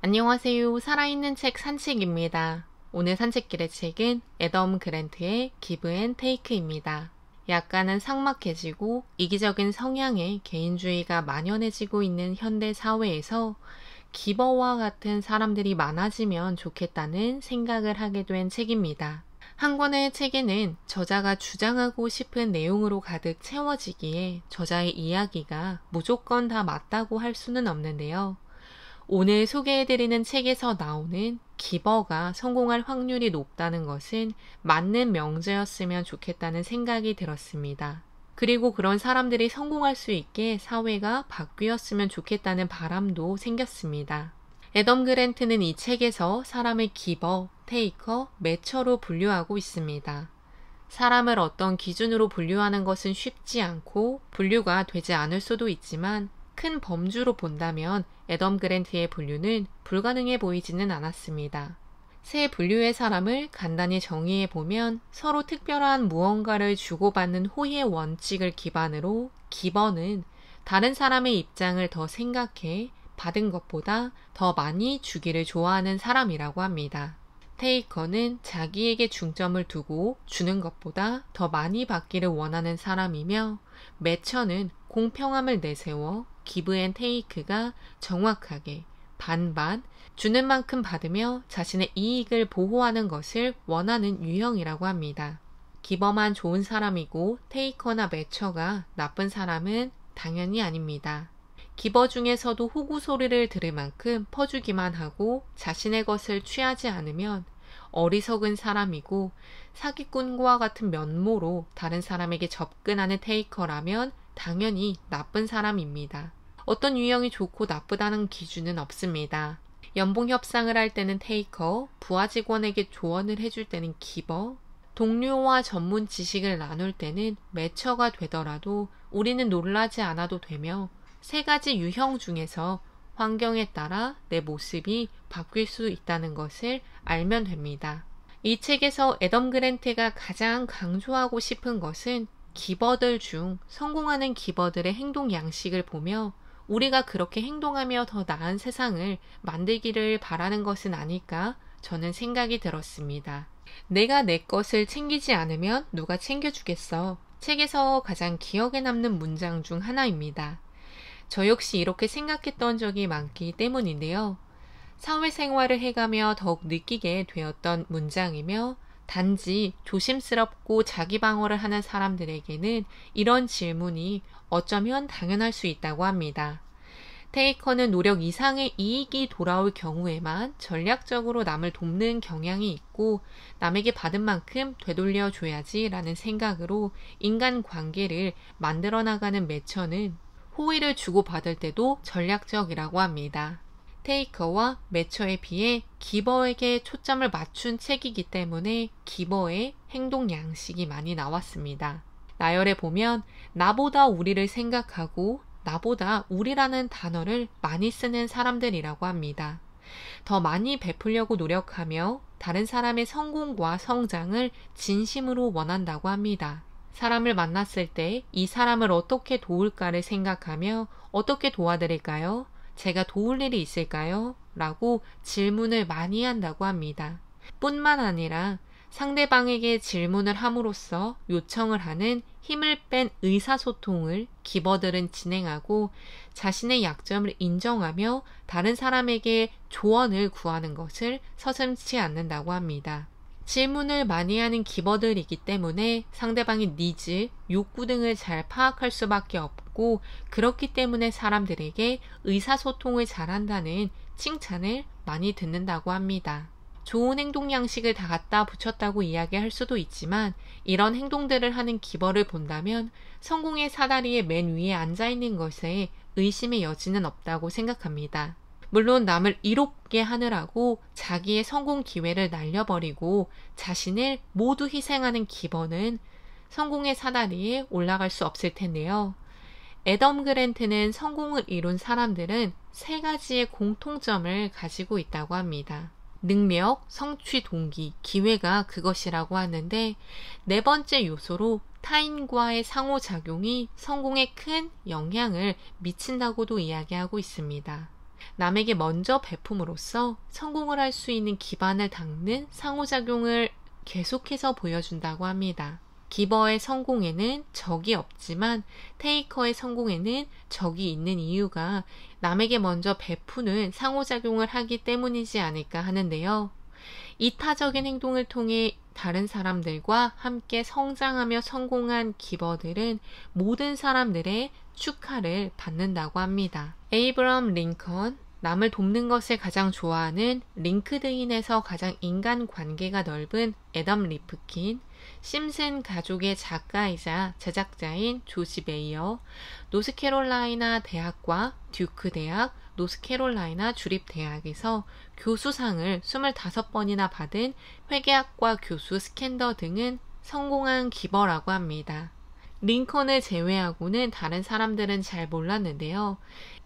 안녕하세요. 살아있는 책 산책입니다. 오늘 산책길의 책은 애덤 그랜트의 기브 앤 테이크입니다. 약간은 삭막해지고 이기적인 성향의 개인주의가 만연해지고 있는 현대 사회에서 기버와 같은 사람들이 많아지면 좋겠다는 생각을 하게 된 책입니다. 한 권의 책에는 저자가 주장하고 싶은 내용으로 가득 채워지기에 저자의 이야기가 무조건 다 맞다고 할 수는 없는데요. 오늘 소개해드리는 책에서 나오는 기버가 성공할 확률이 높다는 것은 맞는 명제였으면 좋겠다는 생각이 들었습니다. 그리고 그런 사람들이 성공할 수 있게 사회가 바뀌었으면 좋겠다는 바람도 생겼습니다. 애덤 그랜트는 이 책에서 사람을 기버, 테이커, 매처로 분류하고 있습니다. 사람을 어떤 기준으로 분류하는 것은 쉽지 않고 분류가 되지 않을 수도 있지만 큰 범주로 본다면 애덤 그랜트의 분류는 불가능해 보이지는 않았습니다. 세 분류의 사람을 간단히 정의해 보면 서로 특별한 무언가를 주고받는 호의의 원칙을 기반으로 기버는 다른 사람의 입장을 더 생각해 받은 것보다 더 많이 주기를 좋아하는 사람이라고 합니다. 테이커는 자기에게 중점을 두고 주는 것보다 더 많이 받기를 원하는 사람이며 매처는 공평함을 내세워 기브 앤 테이크가 정확하게 반반 주는 만큼 받으며 자신의 이익을 보호하는 것을 원하는 유형이라고 합니다. 기버만 좋은 사람이고 테이커나 매처가 나쁜 사람은 당연히 아닙니다. 기버 중에서도 호구 소리를 들을 만큼 퍼주기만 하고 자신의 것을 취하지 않으면 어리석은 사람이고 사기꾼과 같은 면모로 다른 사람에게 접근하는 테이커라면 당연히 나쁜 사람입니다. 어떤 유형이 좋고 나쁘다는 기준은 없습니다. 연봉 협상을 할 때는 테이커, 부하 직원에게 조언을 해줄 때는 기버, 동료와 전문 지식을 나눌 때는 매처가 되더라도 우리는 놀라지 않아도 되며 세 가지 유형 중에서 환경에 따라 내 모습이 바뀔 수 있다는 것을 알면 됩니다. 이 책에서 애덤 그랜트가 가장 강조하고 싶은 것은 기버들 중 성공하는 기버들의 행동 양식을 보며 우리가 그렇게 행동하며 더 나은 세상을 만들기를 바라는 것은 아닐까 저는 생각이 들었습니다. 내가 내 것을 챙기지 않으면 누가 챙겨주겠어? 책에서 가장 기억에 남는 문장 중 하나입니다. 저 역시 이렇게 생각했던 적이 많기 때문인데요. 사회생활을 해가며 더욱 느끼게 되었던 문장이며 단지 조심스럽고 자기 방어를 하는 사람들에게는 이런 질문이 어쩌면 당연할 수 있다고 합니다. 테이커는 노력 이상의 이익이 돌아올 경우에만 전략적으로 남을 돕는 경향이 있고 남에게 받은 만큼 되돌려줘야지 라는 생각으로 인간관계를 만들어 나가는 매처는 호의를 주고받을 때도 전략적이라고 합니다. 테이커와 매처에 비해 기버에게 초점을 맞춘 책이기 때문에 기버의 행동 양식이 많이 나왔습니다. 나열해 보면 나보다 우리를 생각하고 나보다 우리라는 단어를 많이 쓰는 사람들이라고 합니다. 더 많이 베풀려고 노력하며 다른 사람의 성공과 성장을 진심으로 원한다고 합니다. 사람을 만났을 때 이 사람을 어떻게 도울까를 생각하며 어떻게 도와드릴까요? 제가 도울 일이 있을까요? 라고 질문을 많이 한다고 합니다. 뿐만 아니라 상대방에게 질문을 함으로써 요청을 하는 힘을 뺀 의사소통을 기버들은 진행하고 자신의 약점을 인정하며 다른 사람에게 조언을 구하는 것을 서슴지 않는다고 합니다. 질문을 많이 하는 기버들이기 때문에 상대방의 니즈, 욕구 등을 잘 파악할 수밖에 없고 그렇기 때문에 사람들에게 의사소통을 잘한다는 칭찬을 많이 듣는다고 합니다. 좋은 행동 양식을 다 갖다 붙였다고 이야기할 수도 있지만 이런 행동들을 하는 기버를 본다면 성공의 사다리의 맨 위에 앉아있는 것에 의심의 여지는 없다고 생각합니다. 물론 남을 이롭게 하느라고 자기의 성공 기회를 날려버리고 자신을 모두 희생하는 기버는 성공의 사다리에 올라갈 수 없을 텐데요. 애덤 그랜트는 성공을 이룬 사람들은 세 가지의 공통점을 가지고 있다고 합니다. 능력, 성취 동기, 기회가 그것이라고 하는데 네 번째 요소로 타인과의 상호작용이 성공에 큰 영향을 미친다고도 이야기하고 있습니다. 남에게 먼저 베품으로써 성공을 할 수 있는 기반을 닦는 상호작용을 계속해서 보여준다고 합니다. 기버의 성공에는 적이 없지만 테이커의 성공에는 적이 있는 이유가 남에게 먼저 베푸는 상호작용을 하기 때문이지 않을까 하는데요. 이타적인 행동을 통해 다른 사람들과 함께 성장하며 성공한 기버들은 모든 사람들의 축하를 받는다고 합니다. 에이브럼 링컨, 남을 돕는 것을 가장 좋아하는 링크드인에서 가장 인간관계가 넓은 애덤 리프킨, 심슨 가족의 작가이자 제작자인 조지 메이어, 노스캐롤라이나 대학과 듀크 대학, 노스캐롤라이나 주립대학에서 교수상을 25번이나 받은 회계학과 교수 스캔더 등은 성공한 기버라고 합니다. 링컨을 제외하고는 다른 사람들은 잘 몰랐는데요.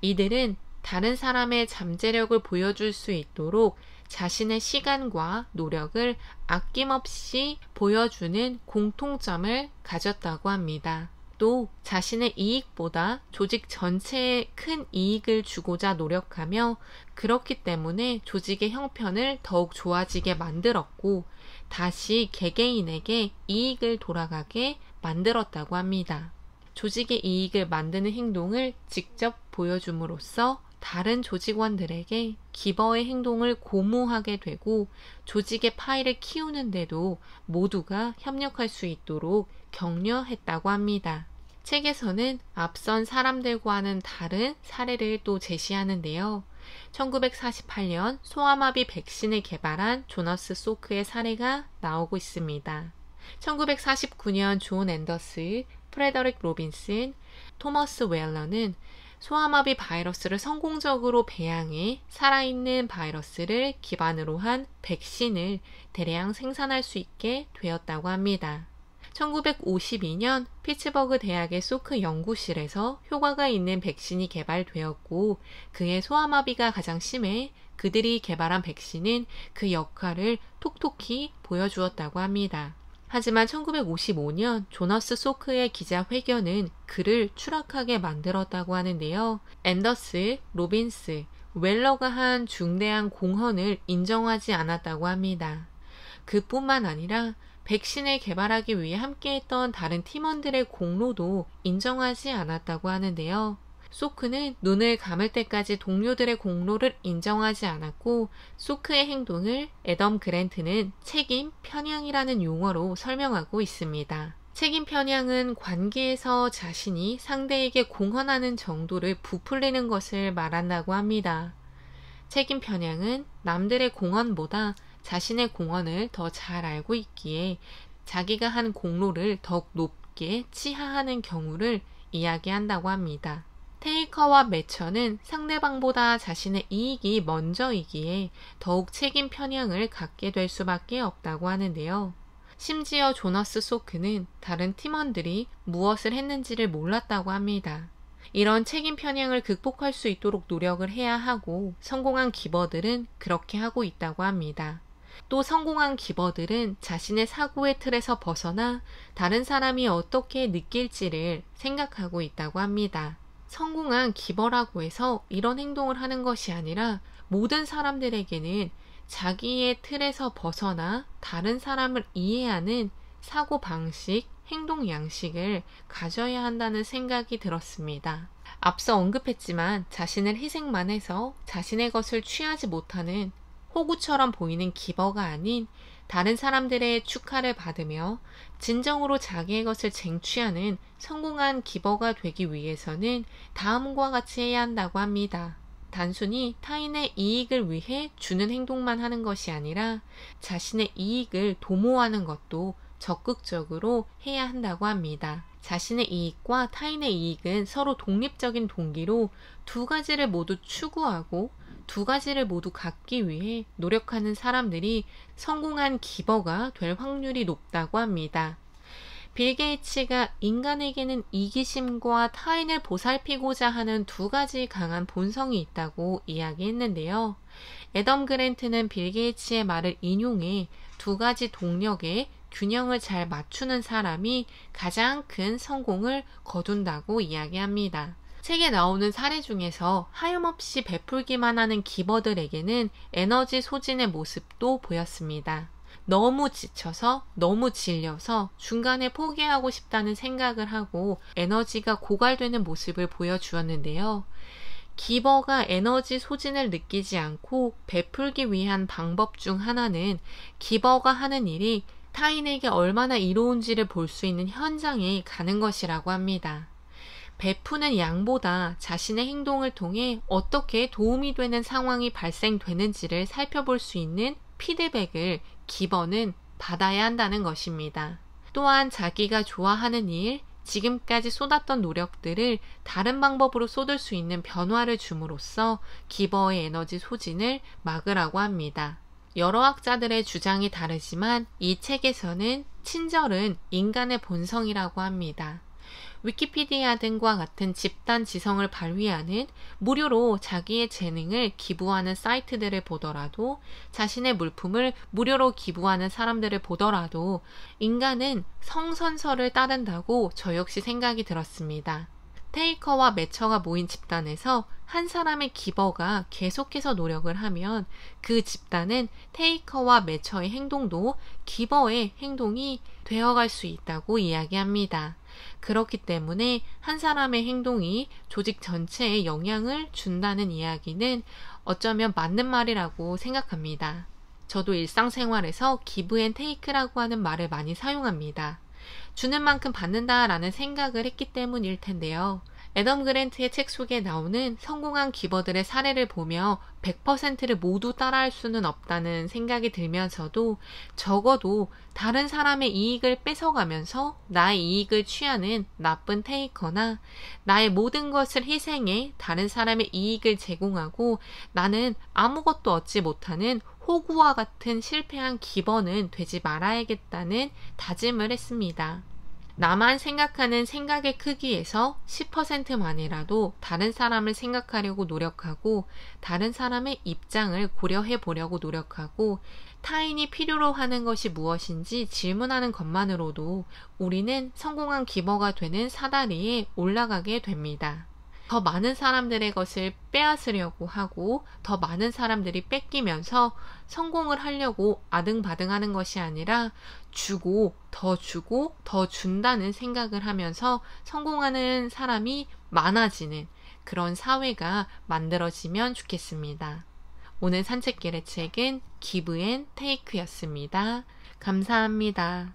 이들은 다른 사람의 잠재력을 보여줄 수 있도록 자신의 시간과 노력을 아낌없이 보여주는 공통점을 가졌다고 합니다. 또 자신의 이익보다 조직 전체에 큰 이익을 주고자 노력하며 그렇기 때문에 조직의 형편을 더욱 좋아지게 만들었고 다시 개개인에게 이익을 돌아가게 만들었다고 합니다. 조직의 이익을 만드는 행동을 직접 보여줌으로써 다른 조직원들에게 기버의 행동을 고무하게 되고 조직의 파이를 키우는데도 모두가 협력할 수 있도록 격려했다고 합니다. 책에서는 앞선 사람들과는 다른 사례를 또 제시하는데요. 1948년 소아마비 백신을 개발한 조너스 소크의 사례가 나오고 있습니다. 1949년 존 앤더스, 프레더릭 로빈슨, 토머스 웰러는 소아마비 바이러스를 성공적으로 배양해 살아있는 바이러스를 기반으로 한 백신을 대량 생산할 수 있게 되었다고 합니다. 1952년 피츠버그 대학의 소크 연구실에서 효과가 있는 백신이 개발되었고 그의 소아마비가 가장 심해 그들이 개발한 백신은 그 역할을 톡톡히 보여주었다고 합니다. 하지만 1955년 조너스 소크의 기자회견은 그를 추락하게 만들었다고 하는데요. 앤더스, 로빈스, 웰러가 한 중대한 공헌을 인정하지 않았다고 합니다. 그뿐만 아니라 백신을 개발하기 위해 함께했던 다른 팀원들의 공로도 인정하지 않았다고 하는데요. 소크는 눈을 감을 때까지 동료들의 공로를 인정하지 않았고 소크의 행동을 애덤 그랜트는 책임 편향이라는 용어로 설명하고 있습니다. 책임 편향은 관계에서 자신이 상대에게 공헌하는 정도를 부풀리는 것을 말한다고 합니다. 책임 편향은 남들의 공헌보다 자신의 공헌을 더 잘 알고 있기에 자기가 한 공로를 더욱 높게 치하하는 경우를 이야기한다고 합니다. 테이커와 매처는 상대방보다 자신의 이익이 먼저이기에 더욱 책임 편향을 갖게 될 수밖에 없다고 하는데요. 심지어 조너스 소크는 다른 팀원들이 무엇을 했는지를 몰랐다고 합니다. 이런 책임 편향을 극복할 수 있도록 노력을 해야 하고 성공한 기버들은 그렇게 하고 있다고 합니다. 또 성공한 기버들은 자신의 사고의 틀에서 벗어나 다른 사람이 어떻게 느낄지를 생각하고 있다고 합니다. 성공한 기버라고 해서 이런 행동을 하는 것이 아니라 모든 사람들에게는 자기의 틀에서 벗어나 다른 사람을 이해하는 사고방식, 행동 양식을 가져야 한다는 생각이 들었습니다. 앞서 언급했지만 자신을 희생만 해서 자신의 것을 취하지 못하는 호구처럼 보이는 기버가 아닌 다른 사람들의 축하를 받으며 진정으로 자기의 것을 쟁취하는 성공한 기버가 되기 위해서는 다음과 같이 해야 한다고 합니다. 단순히 타인의 이익을 위해 주는 행동만 하는 것이 아니라 자신의 이익을 도모하는 것도 적극적으로 해야 한다고 합니다. 자신의 이익과 타인의 이익은 서로 독립적인 동기로 두 가지를 모두 추구하고 두 가지를 모두 갖기 위해 노력하는 사람들이 성공한 기버가 될 확률이 높다고 합니다. 빌 게이츠가 인간에게는 이기심과 타인을 보살피고자 하는 두 가지 강한 본성이 있다고 이야기했는데요. 애덤 그랜트는 빌 게이츠의 말을 인용해 두 가지 동력의 균형을 잘 맞추는 사람이 가장 큰 성공을 거둔다고 이야기합니다. 책에 나오는 사례 중에서 하염없이 베풀기만 하는 기버들에게는 에너지 소진의 모습도 보였습니다. 너무 지쳐서, 너무 질려서 중간에 포기하고 싶다는 생각을 하고 에너지가 고갈되는 모습을 보여주었는데요. 기버가 에너지 소진을 느끼지 않고 베풀기 위한 방법 중 하나는 기버가 하는 일이 타인에게 얼마나 이로운지를 볼 수 있는 현장에 가는 것이라고 합니다. 베푸는 양보다 자신의 행동을 통해 어떻게 도움이 되는 상황이 발생되는지를 살펴볼 수 있는 피드백을 기버는 받아야 한다는 것입니다. 또한 자기가 좋아하는 일, 지금까지 쏟았던 노력들을 다른 방법으로 쏟을 수 있는 변화를 줌으로써 기버의 에너지 소진을 막으라고 합니다. 여러 학자들의 주장이 다르지만 이 책에서는 친절은 인간의 본성이라고 합니다. 위키피디아 등과 같은 집단 지성을 발휘하는 무료로 자기의 재능을 기부하는 사이트들을 보더라도, 자신의 물품을 무료로 기부하는 사람들을 보더라도 인간은 성선설을 따른다고 저 역시 생각이 들었습니다. 테이커와 매처가 모인 집단에서 한 사람의 기버가 계속해서 노력을 하면 그 집단은 테이커와 매처의 행동도 기버의 행동이 되어갈 수 있다고 이야기합니다. 그렇기 때문에 한 사람의 행동이 조직 전체에 영향을 준다는 이야기는 어쩌면 맞는 말이라고 생각합니다. 저도 일상생활에서 기브 앤 테이크라고 하는 말을 많이 사용합니다. 주는 만큼 받는다라는 생각을 했기 때문일 텐데요. 애덤 그랜트의 책 속에 나오는 성공한 기버들의 사례를 보며 100%를 모두 따라할 수는 없다는 생각이 들면서도 적어도 다른 사람의 이익을 뺏어가면서 나의 이익을 취하는 나쁜 테이커나 나의 모든 것을 희생해 다른 사람의 이익을 제공하고 나는 아무것도 얻지 못하는 호구와 같은 실패한 기버는 되지 말아야겠다는 다짐을 했습니다. 나만 생각하는 생각의 크기에서 10%만이라도 다른 사람을 생각하려고 노력하고 다른 사람의 입장을 고려해 보려고 노력하고 타인이 필요로 하는 것이 무엇인지 질문하는 것만으로도 우리는 성공한 기버가 되는 사다리에 올라가게 됩니다. 더 많은 사람들의 것을 빼앗으려고 하고 더 많은 사람들이 뺏기면서 성공을 하려고 아등바등하는 것이 아니라 주고 더 준다는 생각을 하면서 성공하는 사람이 많아지는 그런 사회가 만들어지면 좋겠습니다. 오늘 산책길의 책은 기브 앤 테이크였습니다. 감사합니다.